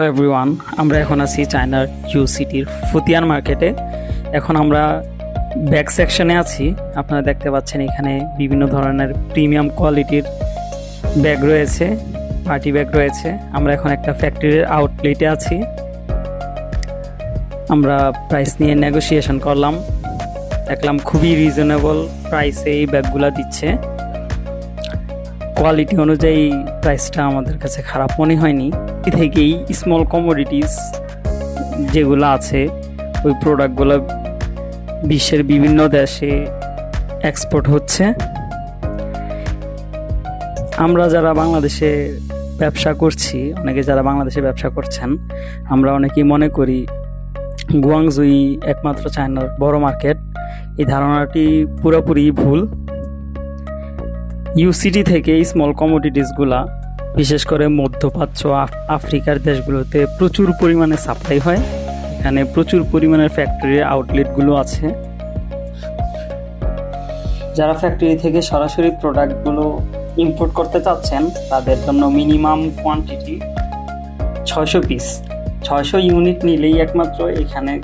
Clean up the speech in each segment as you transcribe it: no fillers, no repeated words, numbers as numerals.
Everyone, আমরা এখন আছি চায়নার ইউ সিটির ফুতিয়ান মার্কেটে। এখন আমরা ব্যাগ সেকশনে আছি। আপনারা দেখতে পাচ্ছেন এখানে বিভিন্ন ধরনের প্রিমিয়াম কোয়ালিটির ব্যাগ রয়েছে, পার্টি ব্যাগ রয়েছে। আমরা এখন একটা ফ্যাক্টরির আউটলেটে আছি। আমরা প্রাইস নিয়ে নেগোসিয়েশন করলাম, দেখলাম খুবই রিজনেবল প্রাইসে এই ব্যাগগুলো দিচ্ছে। কোয়ালিটি অনুযায়ী প্রাইসটা আমাদের কাছে খারাপ মনে হয়নি। এ থেকেই স্মল কমোডিটিস যেগুলো আছে ওই প্রোডাক্টগুলো বিশ্বের বিভিন্ন দেশে এক্সপোর্ট হচ্ছে। আমরা যারা বাংলাদেশে ব্যবসা করছি, অনেকে যারা বাংলাদেশে ব্যবসা করছেন, আমরা অনেকেই মনে করি গুয়াংজুই একমাত্র চায়নার বড় মার্কেট। এই ধারণাটি পুরোপুরি ভুল। ইউসিটি থেকে স্মল কমোডিটিসগুলা বিশেষ করে মধ্যপ্রাচ্য আফ্রিকার দেশগুলোতে প্রচুর পরিমাণে সাপ্লাই হয়। এখানে প্রচুর পরিমাণের ফ্যাক্টরির আউটলেটগুলো আছে। যারা ফ্যাক্টরি থেকে সরাসরি প্রোডাক্টগুলো ইম্পোর্ট করতে চাচ্ছেন তাদের জন্য মিনিমাম কোয়ান্টিটি 600 পিস, 600 ইউনিট নিলেই একমাত্র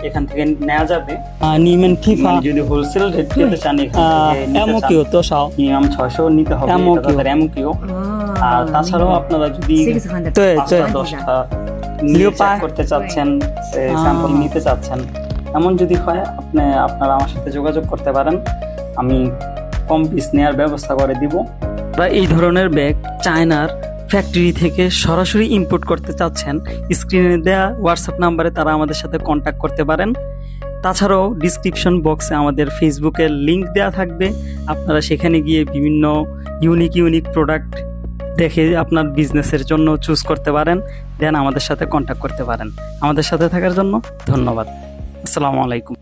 এখান থেকে নেওয়া যাবে। যদি হোলসেল রেট পেতে চান মিনিমাম 600 নিতে হবে, তাদের এমকিউ। আর তাছাড়াও আপনারা যদি 10টা করতে চাচ্ছেন, স্যাম্পল নিতে চাচ্ছেন, এমন যদি হয় আপনারা আমার সাথে যোগাযোগ করতে পারেন, আমি কম পিস নেওয়ার ব্যবস্থা করে দিব। বা এই ধরনের ব্যাগ চায়নার ফ্যাক্টরি থেকে সরাসরি ইম্পোর্ট করতে চাচ্ছেন, স্ক্রিনে দেওয়া হোয়াটসঅ্যাপ নাম্বারে তারা আমাদের সাথে কন্ট্যাক্ট করতে পারেন। তাছাড়াও ডিসক্রিপশন বক্সে আমাদের ফেসবুকের লিঙ্ক দেওয়া থাকবে। আপনারা সেখানে গিয়ে বিভিন্ন ইউনিক প্রোডাক্ট দেখে আপনার বিজনেসের জন্য চুজ করতে পারেন, দেন আমাদের সাথে কন্ট্যাক্ট করতে পারেন। আমাদের সাথে থাকার জন্য ধন্যবাদ। আসসালামু আলাইকুম।